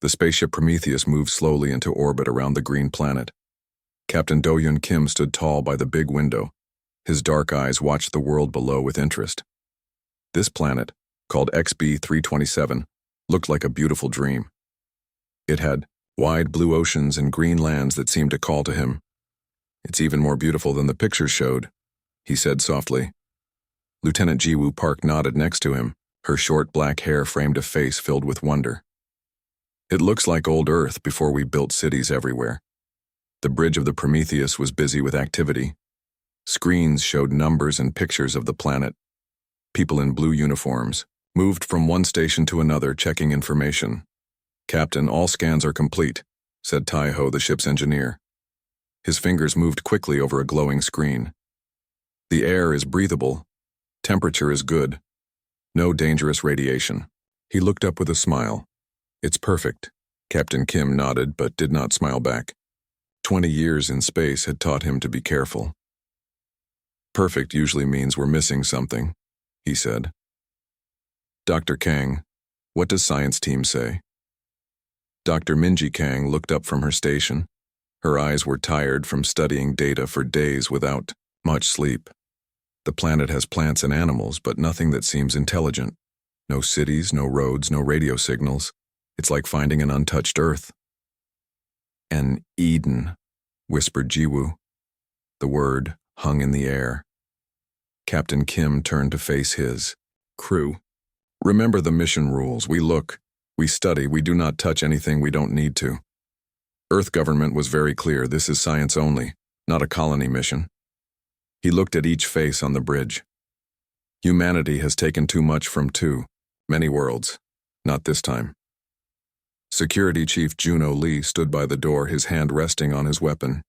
The spaceship Prometheus moved slowly into orbit around the green planet. Captain Do-Yun Kim stood tall by the big window. His dark eyes watched the world below with interest. This planet, called XB-327, looked like a beautiful dream. It had wide blue oceans and green lands that seemed to call to him. "It's even more beautiful than the pictures showed," he said softly. Lieutenant Jiwoo Park nodded next to him. Her short black hair framed a face filled with wonder. "It looks like old Earth before we built cities everywhere." The bridge of the Prometheus was busy with activity. Screens showed numbers and pictures of the planet. People in blue uniforms moved from one station to another checking information. "Captain, all scans are complete," said Tai-Ho, the ship's engineer. His fingers moved quickly over a glowing screen. "The air is breathable. Temperature is good. No dangerous radiation." He looked up with a smile. "It's perfect." Captain Kim nodded but did not smile back. 20 years in space had taught him to be careful. "Perfect usually means we're missing something," he said. "Dr. Kang, what does science team say?" Dr. Minji Kang looked up from her station. Her eyes were tired from studying data for days without much sleep. "The planet has plants and animals, but nothing that seems intelligent. No cities, no roads, no radio signals. It's like finding an untouched Earth." "An Eden," whispered Jiwoo. The word hung in the air. Captain Kim turned to face his crew. "Remember the mission rules. We look, we study, we do not touch anything we don't need to. Earth government was very clear. This is science only, not a colony mission." He looked at each face on the bridge. "Humanity has taken too much from too many worlds. Not this time." Security Chief Juno Lee stood by the door, his hand resting on his weapon.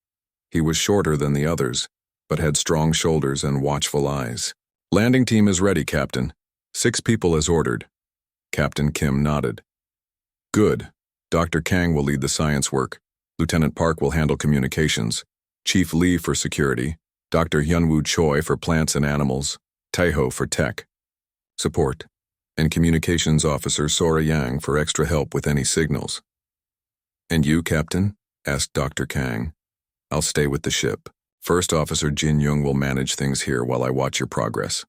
He was shorter than the others, but had strong shoulders and watchful eyes. "Landing team is ready, Captain. 6 people as ordered." Captain Kim nodded. "Good. Dr. Kang will lead the science work. Lieutenant Park will handle communications. Chief Lee for security. Dr. Hyunwoo Choi for plants and animals. Tai-Ho for tech support. And Communications Officer Sora Yang for extra help with any signals." "And you, Captain?" asked Dr. Kang. "I'll stay with the ship. First Officer Jin Young will manage things here while I watch your progress."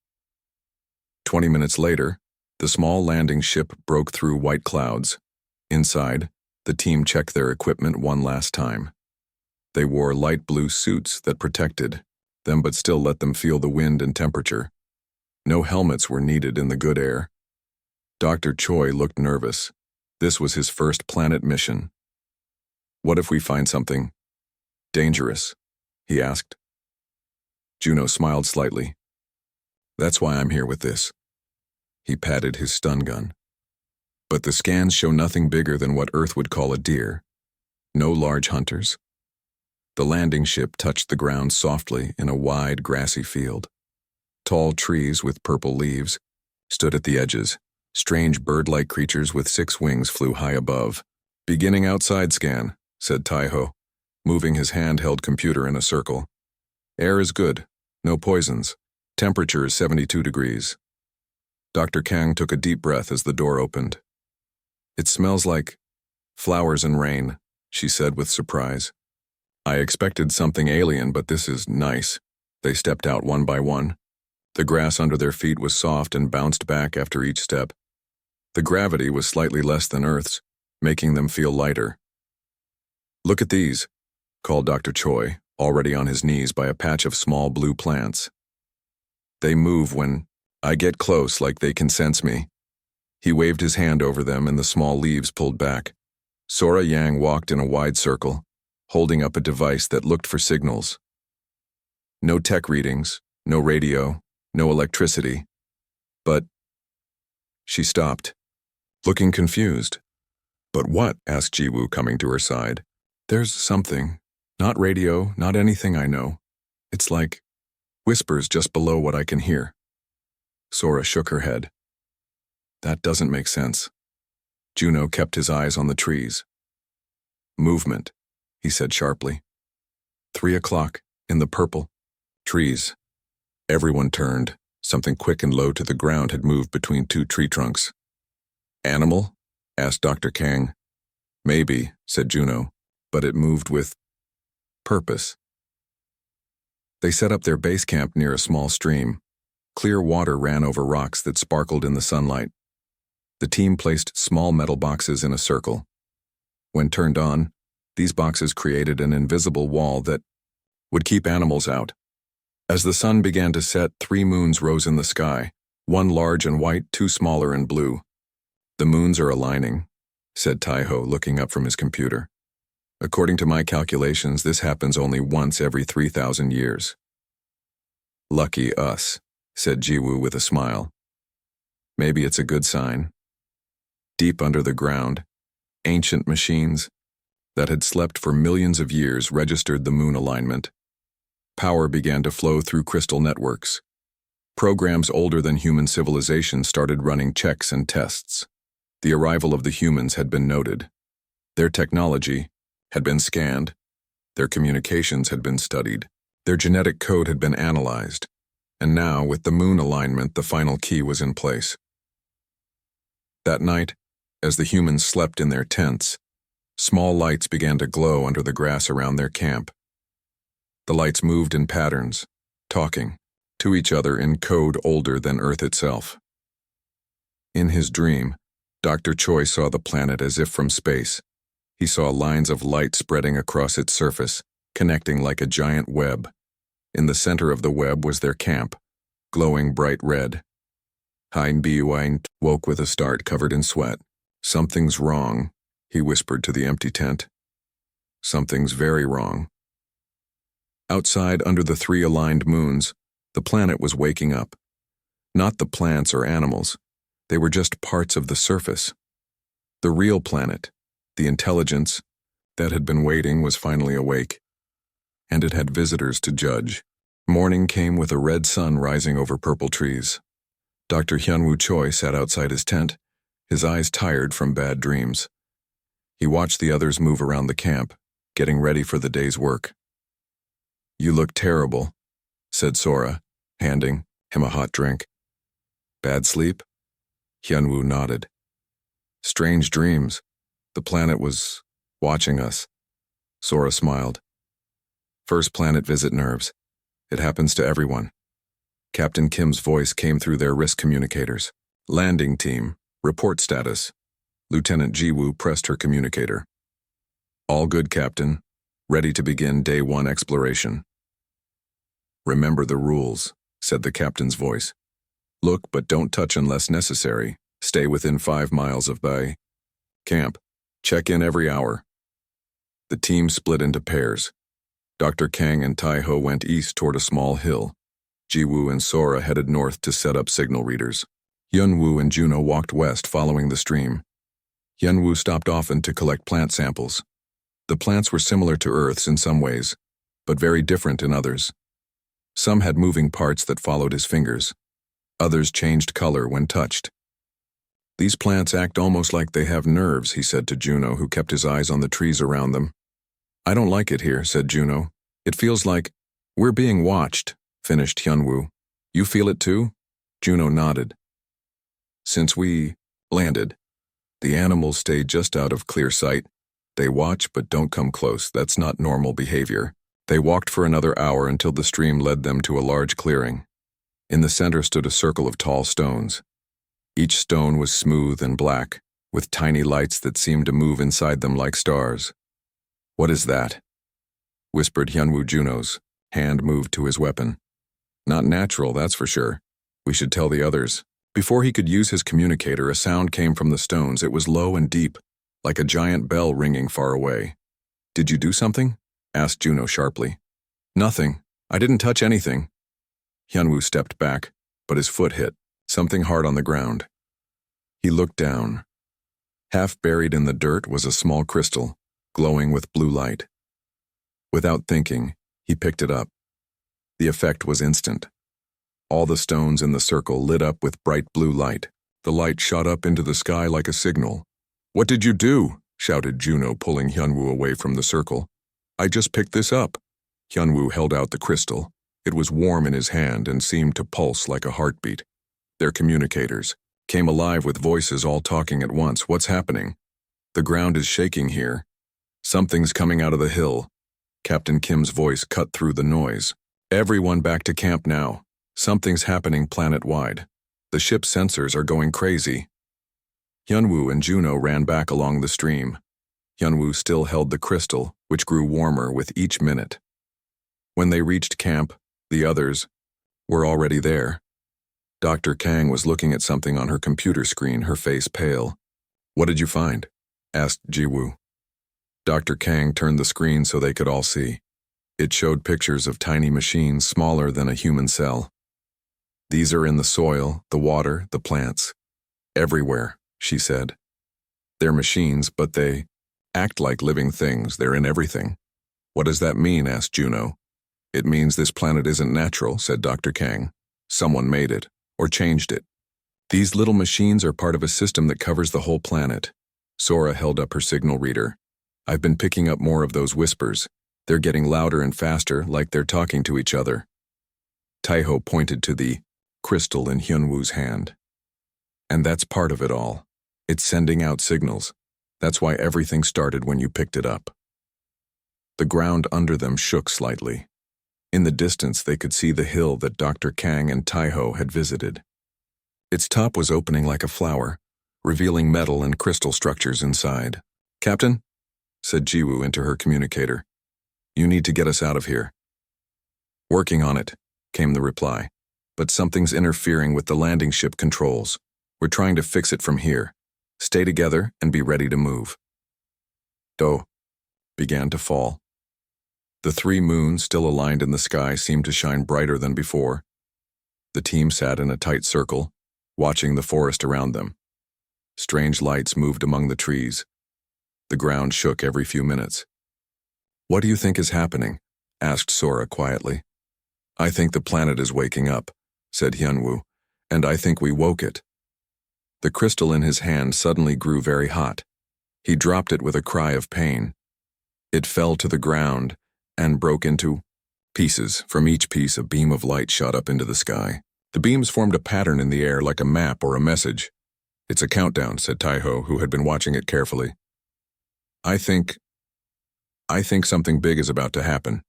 20 minutes later, the small landing ship broke through white clouds. Inside, the team checked their equipment one last time. They wore light blue suits that protected them but still let them feel the wind and temperature. No helmets were needed in the good air. Dr. Choi looked nervous. This was his first planet mission. "What if we find something dangerous?" he asked. Juno smiled slightly. "That's why I'm here with this." He patted his stun gun. "But the scans show nothing bigger than what Earth would call a deer. No large hunters." The landing ship touched the ground softly in a wide, grassy field. Tall trees with purple leaves stood at the edges. Strange bird-like creatures with 6 wings flew high above. "Beginning outside scan," said Tai-Ho, moving his handheld computer in a circle. "Air is good. No poisons. Temperature is 72 degrees. Dr. Kang took a deep breath as the door opened. "It smells like flowers and rain," she said with surprise. "I expected something alien, but this is nice." They stepped out one by one. The grass under their feet was soft and bounced back after each step. The gravity was slightly less than Earth's, making them feel lighter. "Look at these," called Dr. Choi, already on his knees by a patch of small blue plants. "They move when I get close, like they can sense me." He waved his hand over them and the small leaves pulled back. Sora Yang walked in a wide circle, holding up a device that looked for signals. No tech readings, no radio, no electricity. But she stopped, looking confused. "But what?" asked Jiwoo, coming to her side. "There's something. Not radio, not anything I know. It's like whispers just below what I can hear." Sora shook her head. "That doesn't make sense." Juno kept his eyes on the trees. "Movement," he said sharply. 3 o'clock, in the purple. Trees. Everyone turned. Something quick and low to the ground had moved between 2 tree trunks. "Animal?" asked Dr. Kang. Maybe, said Juno, but it moved with purpose. They set up their base camp near a small stream. Clear water ran over rocks that sparkled in the sunlight. The team placed small metal boxes in a circle. When turned on, these boxes created an invisible wall that would keep animals out. As the sun began to set, 3 moons rose in the sky, one large and white, 2 smaller and blue. The moons are aligning, said Taiho, looking up from his computer. According to my calculations, this happens only once every 3,000 years. Lucky us, said Jiwoo with a smile. Maybe it's a good sign. Deep under the ground, ancient machines that had slept for millions of years registered the moon alignment. Power began to flow through crystal networks. Programs older than human civilization started running checks and tests. The arrival of the humans had been noted. Their technology had been scanned. Their communications had been studied. Their genetic code had been analyzed. And now, with the moon alignment, the final key was in place. That night, as the humans slept in their tents, small lights began to glow under the grass around their camp. The lights moved in patterns, talking to each other in code older than Earth itself. In his dream, Dr. Choi saw the planet as if from space. He saw lines of light spreading across its surface, connecting like a giant web. In the center of the web was their camp, glowing bright red. Hein Biyuan woke with a start, covered in sweat. Something's wrong, he whispered to the empty tent. Something's very wrong. Outside, under the 3 aligned moons, the planet was waking up. Not the plants or animals. They were just parts of the surface. The real planet, the intelligence that had been waiting, was finally awake. And it had visitors to judge. Morning came with a red sun rising over purple trees. Dr. Hyunwoo Choi sat outside his tent, his eyes tired from bad dreams. He watched the others move around the camp, getting ready for the day's work. You look terrible, said Sora, handing him a hot drink. Bad sleep? Hyunwoo nodded. Strange dreams. The planet was watching us. Sora smiled. First planet visit nerves. It happens to everyone. Captain Kim's voice came through their wrist communicators. Landing team, report status. Lieutenant Jiwoo pressed her communicator. All good, Captain. Ready to begin Day 1 exploration. Remember the rules, said the captain's voice. Look, but don't touch unless necessary. Stay within 5 miles of Bay camp. Check in every hour. The team split into pairs. Dr. Kang and Taiho went east toward a small hill. Jiwoo and Sora headed north to set up signal readers. Hyunwoo and Juno walked west following the stream. Hyunwoo stopped often to collect plant samples. The plants were similar to Earth's in some ways, but very different in others. Some had moving parts that followed his fingers. Others changed color when touched. These plants act almost like they have nerves, he said to Juno, who kept his eyes on the trees around them. I don't like it here, said Juno. It feels like we're being watched, finished Hyunwoo. You feel it too? Juno nodded. Since we landed, the animals stay just out of clear sight. They watch but don't come close. That's not normal behavior. They walked for another hour until the stream led them to a large clearing. In the center stood a circle of tall stones. Each stone was smooth and black, with tiny lights that seemed to move inside them like stars. What is that? Whispered Hyunwoo. Juno's hand moved to his weapon. Not natural, that's for sure. We should tell the others. Before he could use his communicator, a sound came from the stones. It was low and deep, like a giant bell ringing far away. Did you do something? Asked Juno sharply. Nothing. I didn't touch anything. Hyunwoo stepped back, but his foot hit something hard on the ground. He looked down. Half buried in the dirt was a small crystal, glowing with blue light. Without thinking, he picked it up. The effect was instant. All the stones in the circle lit up with bright blue light. The light shot up into the sky like a signal. What did you do? Shouted Juno, pulling Hyunwoo away from the circle. I just picked this up. Hyunwoo held out the crystal. It was warm in his hand and seemed to pulse like a heartbeat. Their communicators came alive with voices all talking at once. What's happening? The ground is shaking here. Something's coming out of the hill. Captain Kim's voice cut through the noise. Everyone back to camp now. Something's happening planet-wide. The ship's sensors are going crazy. Hyunwoo and Juno ran back along the stream. Hyunwoo still held the crystal, which grew warmer with each minute. When they reached camp, the others were already there. Dr. Kang was looking at something on her computer screen, her face pale. "What did you find?" asked Jiwoo. Dr. Kang turned the screen so they could all see. It showed pictures of tiny machines smaller than a human cell. "These are in the soil, the water, the plants. Everywhere," she said. "They're machines, but they act like living things. They're in everything." "What does that mean?" asked Juno. "It means this planet isn't natural," said Dr. Kang. "Someone made it, or changed it. These little machines are part of a system that covers the whole planet." Sora held up her signal reader. "I've been picking up more of those whispers. They're getting louder and faster, like they're talking to each other." Taiho pointed to the crystal in Hyunwoo's hand. "And that's part of it all. It's sending out signals. That's why everything started when you picked it up." The ground under them shook slightly. In the distance, they could see the hill that Dr. Kang and Taiho had visited. Its top was opening like a flower, revealing metal and crystal structures inside. "Captain," said Jiwoo into her communicator, "you need to get us out of here." "Working on it," came the reply. "But something's interfering with the landing ship controls. We're trying to fix it from here. Stay together and be ready to move." Do began to fall. The 3 moons still aligned in the sky seemed to shine brighter than before. The team sat in a tight circle, watching the forest around them. Strange lights moved among the trees. The ground shook every few minutes. "What do you think is happening?" asked Sora quietly. "I think the planet is waking up," said Hyunwoo, "and I think we woke it." The crystal in his hand suddenly grew very hot. He dropped it with a cry of pain. It fell to the ground and broke into pieces. From each piece, a beam of light shot up into the sky. The beams formed a pattern in the air like a map or a message. "It's a countdown," said Taiho, who had been watching it carefully. I think something big is about to happen."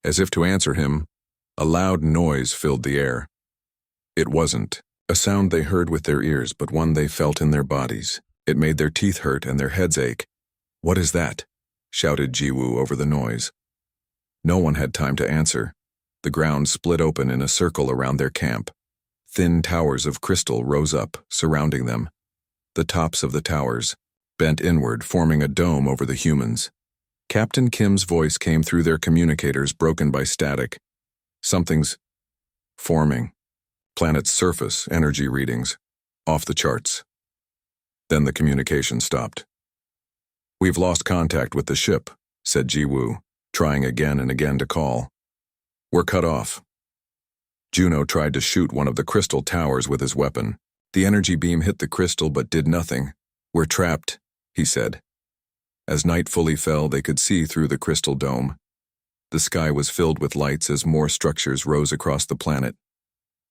As if to answer him, a loud noise filled the air. It wasn't a sound they heard with their ears, but one they felt in their bodies. It made their teeth hurt and their heads ache. "What is that?" shouted Jiwoo over the noise. No one had time to answer. The ground split open in a circle around their camp. Thin towers of crystal rose up, surrounding them. The tops of the towers bent inward, forming a dome over the humans. Captain Kim's voice came through their communicators, broken by static. "Something's forming. Planet's surface, energy readings, off the charts." Then the communication stopped. "We've lost contact with the ship," said Jiwoo, trying again and again to call. "We're cut off." Juno tried to shoot one of the crystal towers with his weapon. The energy beam hit the crystal but did nothing. "We're trapped," he said. As night fully fell, they could see through the crystal dome. The sky was filled with lights as more structures rose across the planet.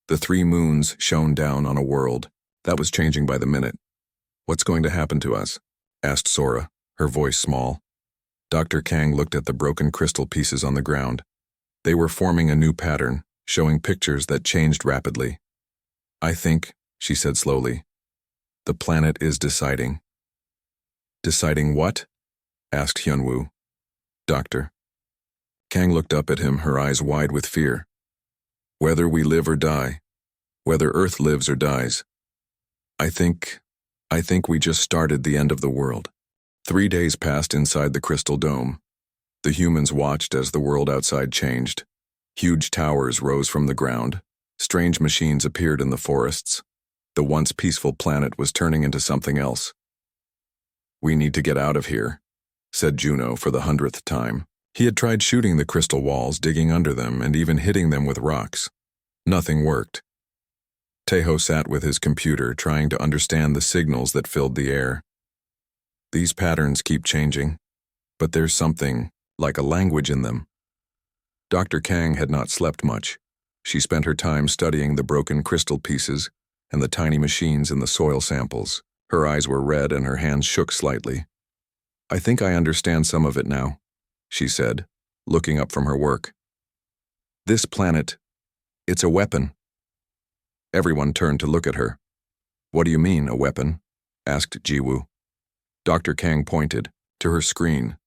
The 3 moons shone down on a world that was changing by the minute. "What's going to happen to us?" asked Sora, her voice small. Dr. Kang looked at the broken crystal pieces on the ground. They were forming a new pattern, showing pictures that changed rapidly. "I think," she said slowly, "the planet is deciding." "Deciding what?" asked Hyunwoo. "Doctor." Kang looked up at him, her eyes wide with fear. "Whether we live or die, whether Earth lives or dies. I think we just started the end of the world." 3 days passed inside the crystal dome. The humans watched as the world outside changed. Huge towers rose from the ground. Strange machines appeared in the forests. The once peaceful planet was turning into something else. "We need to get out of here," said Juno for the 100th time. He had tried shooting the crystal walls, digging under them, and even hitting them with rocks. Nothing worked. Taiho sat with his computer, trying to understand the signals that filled the air. "These patterns keep changing, but there's something like a language in them." Dr. Kang had not slept much. She spent her time studying the broken crystal pieces and the tiny machines in the soil samples. Her eyes were red and her hands shook slightly. "I think I understand some of it now," she said, looking up from her work. "This planet, it's a weapon." Everyone turned to look at her. "What do you mean, a weapon?" asked Jiwoo. Dr. Kang pointed to her screen.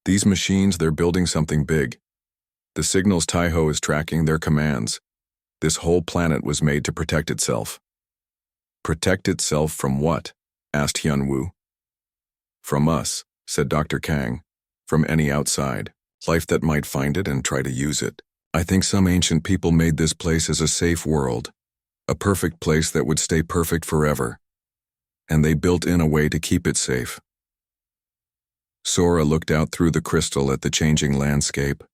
"These machines, they're building something big. The signals Taiho is tracking, their commands. This whole planet was made to protect itself." "Protect itself from what?" asked Hyunwoo. "From us," said Dr. Kang. "From any outside life that might find it and try to use it. I think some ancient people made this place as a safe world, a perfect place that would stay perfect forever. And they built in a way to keep it safe." Sora looked out through the crystal at the changing landscape.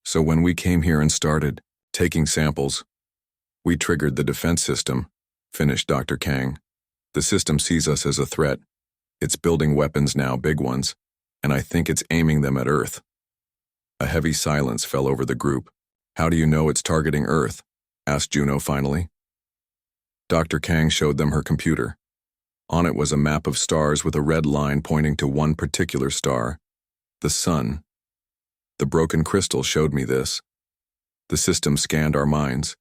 "So when we came here and started taking samples, we triggered the defense system," finished Dr. Kang. "The system sees us as a threat. It's building weapons now, big ones, and I think it's aiming them at Earth." A heavy silence fell over the group. "How do you know it's targeting Earth?" asked Juno finally. Dr. Kang showed them her computer. On it was a map of stars with a red line pointing to one particular star, the sun. "The broken crystal showed me this. The system scanned our minds,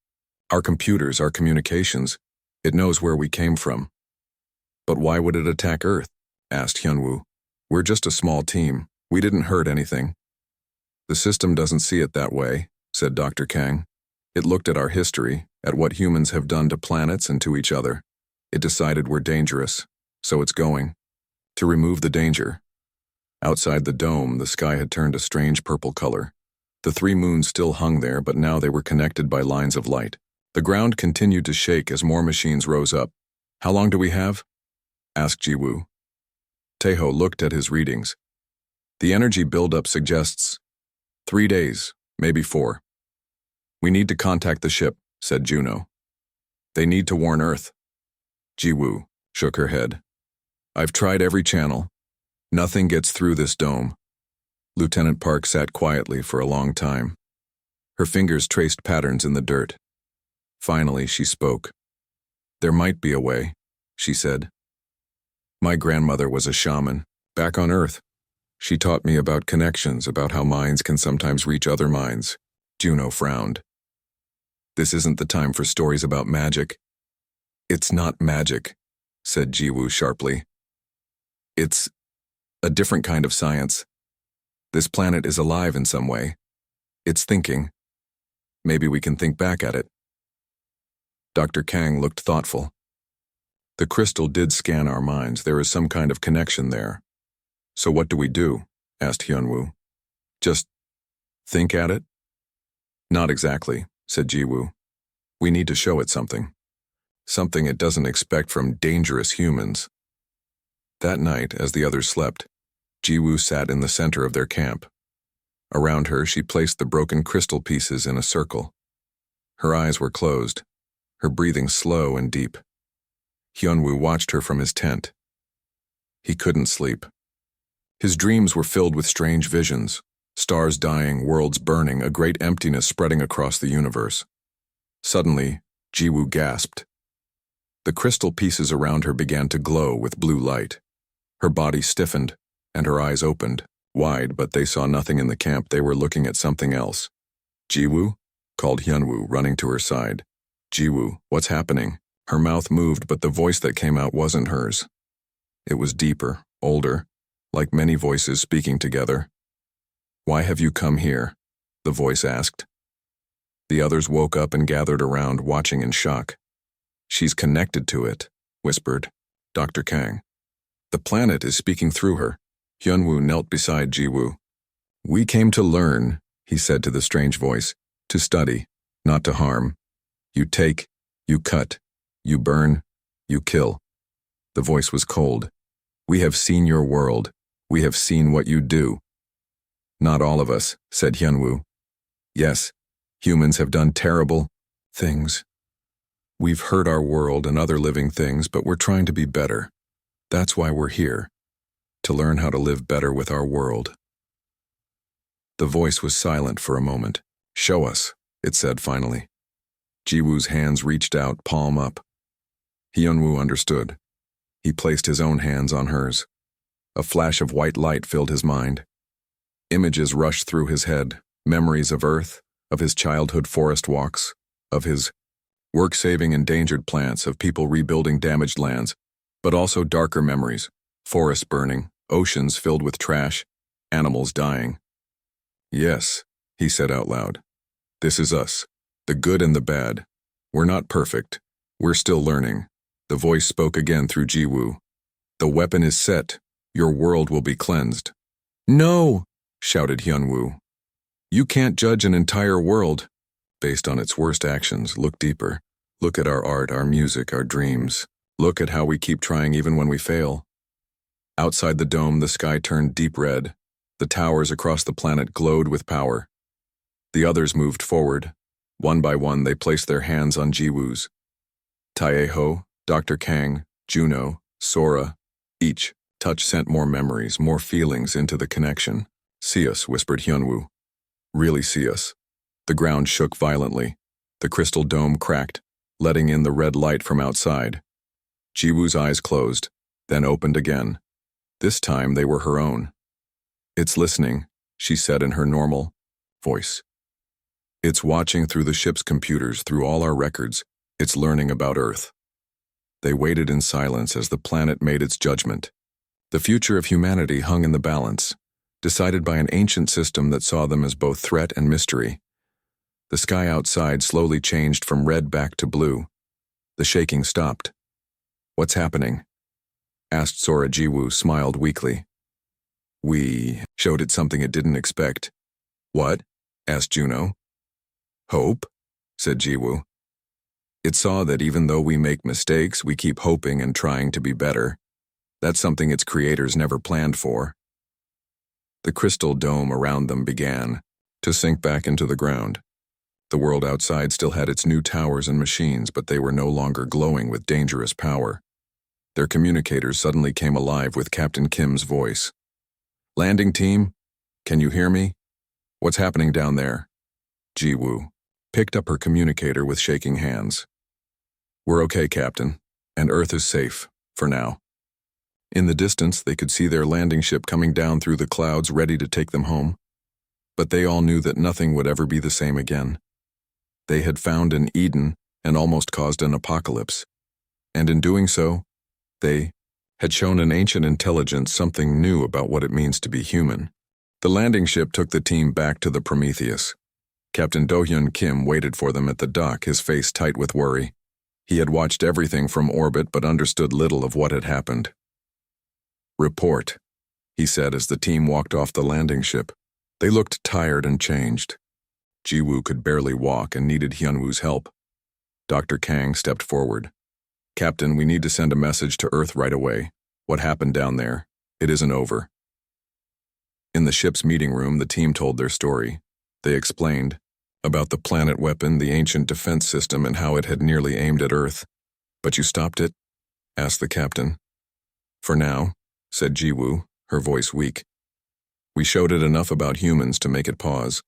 our computers, our communications. It knows where we came from." "But why would it attack Earth?" asked Hyunwoo. "We're just a small team. We didn't hurt anything." "The system doesn't see it that way," said Dr. Kang. "It looked at our history, at what humans have done to planets and to each other. It decided we're dangerous, so it's going to remove the danger." Outside the dome, the sky had turned a strange purple color. The 3 moons still hung there, but now they were connected by lines of light. The ground continued to shake as more machines rose up. "How long do we have?" asked Jiwoo. Taeho looked at his readings. "The energy buildup suggests 3 days, maybe 4. "We need to contact the ship," said Juno. "They need to warn Earth." Jiwoo shook her head. "I've tried every channel. Nothing gets through this dome." Lieutenant Park sat quietly for a long time. Her fingers traced patterns in the dirt. Finally, she spoke. "There might be a way," she said. "My grandmother was a shaman, back on Earth. She taught me about connections, about how minds can sometimes reach other minds." Juno frowned. "This isn't the time for stories about magic." "It's not magic," said Jiwoo sharply. "It's a different kind of science. This planet is alive in some way. It's thinking. Maybe we can think back at it." Dr. Kang looked thoughtful. "The crystal did scan our minds. There is some kind of connection there. So what do we do?" asked Hyunwoo. "Just think at it?" "Not exactly," said Jiwoo. "We need to show it something. Something it doesn't expect from dangerous humans." That night, as the others slept, Jiwoo sat in the center of their camp. Around her, she placed the broken crystal pieces in a circle. Her eyes were closed, her breathing slow and deep. Hyunwoo watched her from his tent. He couldn't sleep. His dreams were filled with strange visions, stars dying, worlds burning, a great emptiness spreading across the universe. Suddenly, Jiwoo gasped. The crystal pieces around her began to glow with blue light. Her body stiffened, and her eyes opened, wide, but they saw nothing in the camp. They were looking at something else. "Jiwoo?" called Hyunwoo, running to her side. "Jiwoo, what's happening?" Her mouth moved, but the voice that came out wasn't hers. It was deeper, older, like many voices speaking together. "Why have you come here?" the voice asked. The others woke up and gathered around, watching in shock. "She's connected to it," whispered Dr. Kang. "The planet is speaking through her." Hyunwoo knelt beside Jiwoo. "We came to learn," he said to the strange voice, "to study, not to harm. You take, you cut, you burn, you kill." The voice was cold. "We have seen your world. We have seen what you do." "Not all of us," said Hyunwoo. "Yes, humans have done terrible things. We've hurt our world and other living things, but we're trying to be better. That's why we're here, to learn how to live better with our world." The voice was silent for a moment. "Show us," it said finally. Jiwoo's hands reached out, palm up. Hyunwoo understood. He placed his own hands on hers. A flash of white light filled his mind. Images rushed through his head, memories of Earth, of his childhood forest walks, of his work saving endangered plants, of people rebuilding damaged lands, but also darker memories, forests burning, oceans filled with trash, animals dying. Yes, he said out loud. This is us, the good and the bad. We're not perfect. We're still learning. The voice spoke again through Jiwoo. The weapon is set. Your world will be cleansed. No, shouted Hyunwoo. You can't judge an entire world based on its worst actions. Look deeper. Look at our art, our music, our dreams. Look at how we keep trying even when we fail. Outside the dome, the sky turned deep red. The towers across the planet glowed with power. The others moved forward. One by one, they placed their hands on Jiwoo's. Taeho, Dr. Kang, Juno, Sora, each touch sent more memories, more feelings into the connection. See us, whispered Hyunwoo. Really see us. The ground shook violently. The crystal dome cracked, letting in the red light from outside. Jiwoo's eyes closed, then opened again. This time they were her own. It's listening, she said in her normal voice. It's watching through the ship's computers, through all our records. It's learning about Earth. They waited in silence as the planet made its judgment. The future of humanity hung in the balance, decided by an ancient system that saw them as both threat and mystery. The sky outside slowly changed from red back to blue. The shaking stopped. What's happening? Asked Sora. Jiwoo smiled weakly. We showed it something it didn't expect. What? Asked Juno. Hope, said Jiwoo. It saw that even though we make mistakes, we keep hoping and trying to be better. That's something its creators never planned for. The crystal dome around them began to sink back into the ground. The world outside still had its new towers and machines, but they were no longer glowing with dangerous power. Their communicators suddenly came alive with Captain Kim's voice. Landing team, can you hear me? What's happening down there? Jiwoo picked up her communicator with shaking hands. We're okay, Captain, and Earth is safe, for now. In the distance, they could see their landing ship coming down through the clouds, ready to take them home. But they all knew that nothing would ever be the same again. They had found an Eden and almost caused an apocalypse. And in doing so, they had shown an ancient intelligence something new about what it means to be human. The landing ship took the team back to the Prometheus. Captain Do-hyun Kim waited for them at the dock, his face tight with worry. He had watched everything from orbit but understood little of what had happened. Report, he said as the team walked off the landing ship. They looked tired and changed. Jiwoo could barely walk and needed Hyunwoo's help. Dr. Kang stepped forward. Captain, we need to send a message to Earth right away. What happened down there? It isn't over. In the ship's meeting room, the team told their story. They explained about the planet weapon, the ancient defense system, and how it had nearly aimed at Earth. But you stopped it? Asked the captain. For now, said Jiwoo, her voice weak. We showed it enough about humans to make it pause.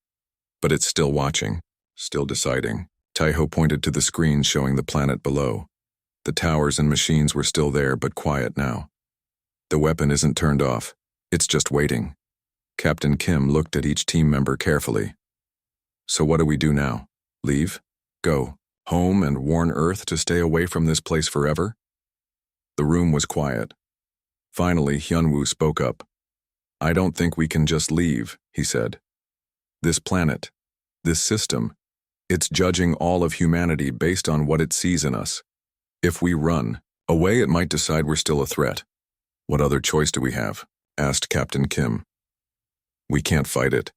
But it's still watching, still deciding. Taeho pointed to the screens showing the planet below. The towers and machines were still there, but quiet now. The weapon isn't turned off. It's just waiting. Captain Kim looked at each team member carefully. So what do we do now? Leave? Go home and warn Earth to stay away from this place forever? The room was quiet. Finally, Hyunwoo spoke up. I don't think we can just leave, he said. This planet, this system, it's judging all of humanity based on what it sees in us. If we run away, it might decide we're still a threat. What other choice do we have? Asked Captain Kim. We can't fight it.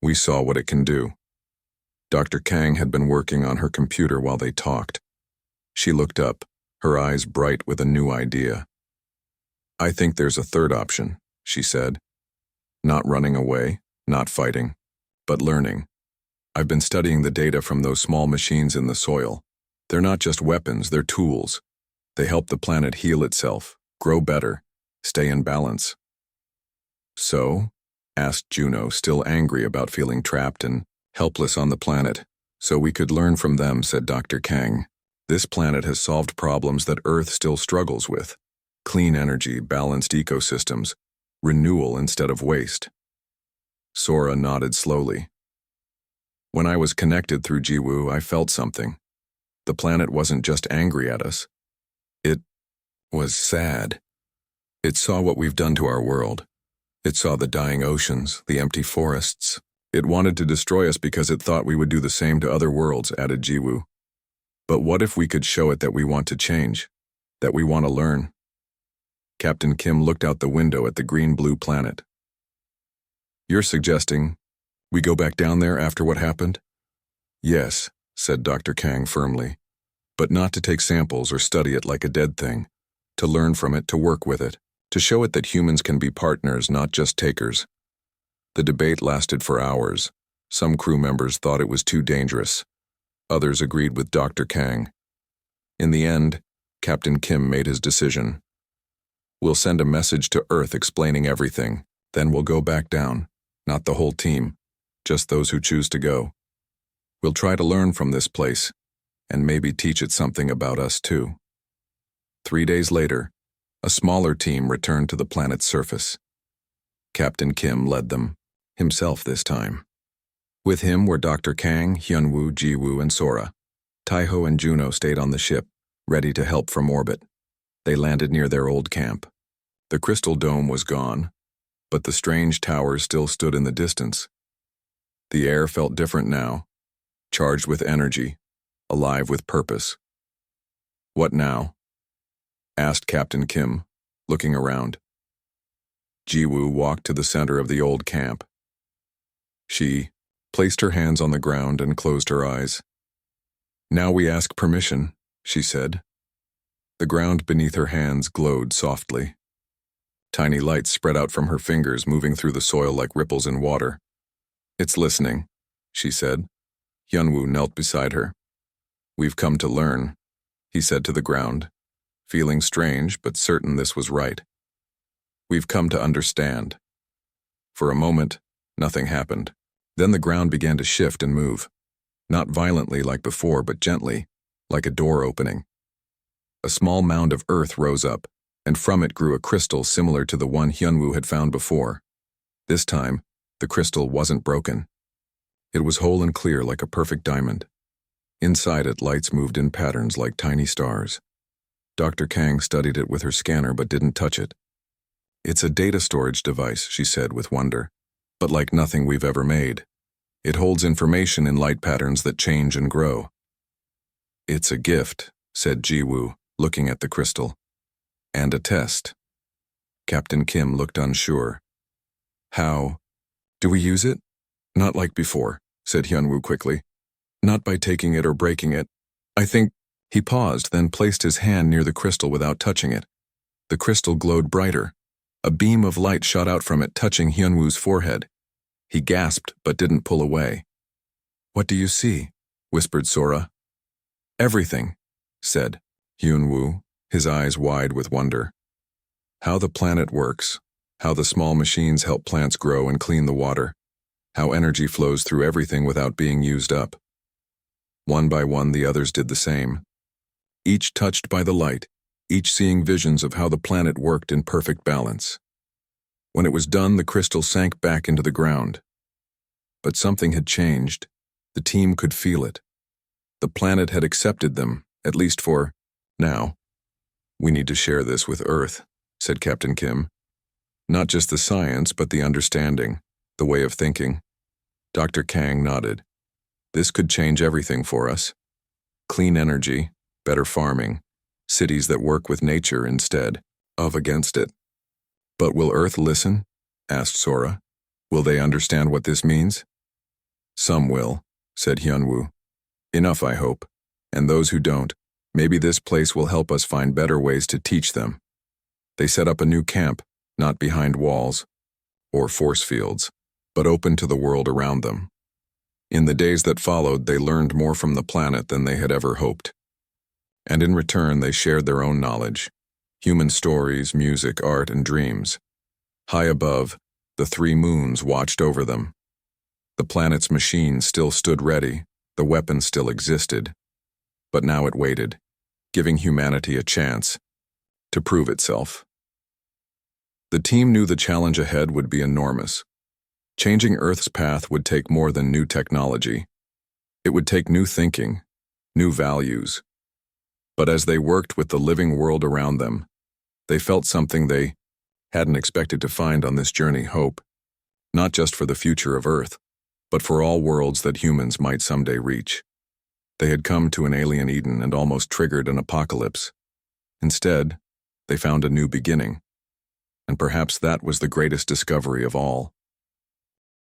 We saw what it can do. Dr. Kang had been working on her computer while they talked. She looked up, her eyes bright with a new idea. I think there's a third option, she said. Not running away, not fighting, but learning. I've been studying the data from those small machines in the soil. They're not just weapons, they're tools. They help the planet heal itself, grow better, stay in balance. So? Asked Juno, still angry about feeling trapped and helpless on the planet. So we could learn from them, said Dr. Kang. This planet has solved problems that Earth still struggles with. Clean energy, balanced ecosystems, renewal instead of waste. Sora nodded slowly. When I was connected through Jiwoo, I felt something. The planet wasn't just angry at us. It was sad. It saw what we've done to our world. It saw the dying oceans, the empty forests. It wanted to destroy us because it thought we would do the same to other worlds, added Jiwoo. But what if we could show it that we want to change, that we want to learn? Captain Kim looked out the window at the green-blue planet. You're suggesting we go back down there after what happened? Yes, said Dr. Kang firmly, but not to take samples or study it like a dead thing, to learn from it, to work with it, to show it that humans can be partners, not just takers. The debate lasted for hours. Some crew members thought it was too dangerous. Others agreed with Dr. Kang. In the end, Captain Kim made his decision. We'll send a message to Earth explaining everything, then we'll go back down. Not the whole team, just those who choose to go. We'll try to learn from this place, and maybe teach it something about us too. 3 days later, a smaller team returned to the planet's surface. Captain Kim led them, himself this time. With him were Dr. Kang, Hyunwoo, Jiwoo, and Sora. Taiho and Juno stayed on the ship, ready to help from orbit. They landed near their old camp. The crystal dome was gone, but the strange towers still stood in the distance. The air felt different now, charged with energy, alive with purpose. What now? Asked Captain Kim, looking around. Jiwoo walked to the center of the old camp. She placed her hands on the ground and closed her eyes. Now we ask permission, she said. The ground beneath her hands glowed softly. Tiny lights spread out from her fingers, moving through the soil like ripples in water. It's listening, she said. Hyunwoo knelt beside her. We've come to learn, he said to the ground, feeling strange but certain this was right. We've come to understand. For a moment, nothing happened. Then the ground began to shift and move. Not violently like before, but gently, like a door opening. A small mound of earth rose up, and from it grew a crystal similar to the one Hyunwoo had found before. This time, the crystal wasn't broken. It was whole and clear like a perfect diamond. Inside it, lights moved in patterns like tiny stars. Dr. Kang studied it with her scanner but didn't touch it. It's a data storage device, she said with wonder, but like nothing we've ever made. It holds information in light patterns that change and grow. It's a gift, said Jiwoo, looking at the crystal. And a test. Captain Kim looked unsure. How? Do we use it? Not like before, said Hyunwoo quickly. Not by taking it or breaking it. I think. He paused, then placed his hand near the crystal without touching it. The crystal glowed brighter. A beam of light shot out from it, touching Hyunwoo's forehead. He gasped, but didn't pull away. What do you see? Whispered Sora. Everything, said Hyunwoo, his eyes wide with wonder. How the planet works, how the small machines help plants grow and clean the water, how energy flows through everything without being used up. One by one, the others did the same. Each touched by the light, each seeing visions of how the planet worked in perfect balance. When it was done, the crystal sank back into the ground. But something had changed. The team could feel it. The planet had accepted them, at least for now. We need to share this with Earth, said Captain Kim. Not just the science, but the understanding, the way of thinking. Dr. Kang nodded. This could change everything for us. Clean energy, better farming, cities that work with nature instead of against it. But will Earth listen? Asked Sora. Will they understand what this means? Some will, said Hyunwoo. Enough, I hope. And those who don't, maybe this place will help us find better ways to teach them. They set up a new camp, not behind walls or force fields, but open to the world around them. In the days that followed, they learned more from the planet than they had ever hoped. And in return, they shared their own knowledge, human stories, music, art, and dreams. High above, the 3 moons watched over them. The planet's machines still stood ready, the weapons still existed. But now it waited, giving humanity a chance, to prove itself. The team knew the challenge ahead would be enormous. Changing Earth's path would take more than new technology. It would take new thinking, new values. But as they worked with the living world around them, they felt something they hadn't expected to find on this journey: hope, not just for the future of Earth, but for all worlds that humans might someday reach. They had come to an alien Eden and almost triggered an apocalypse. Instead, they found a new beginning. And perhaps that was the greatest discovery of all.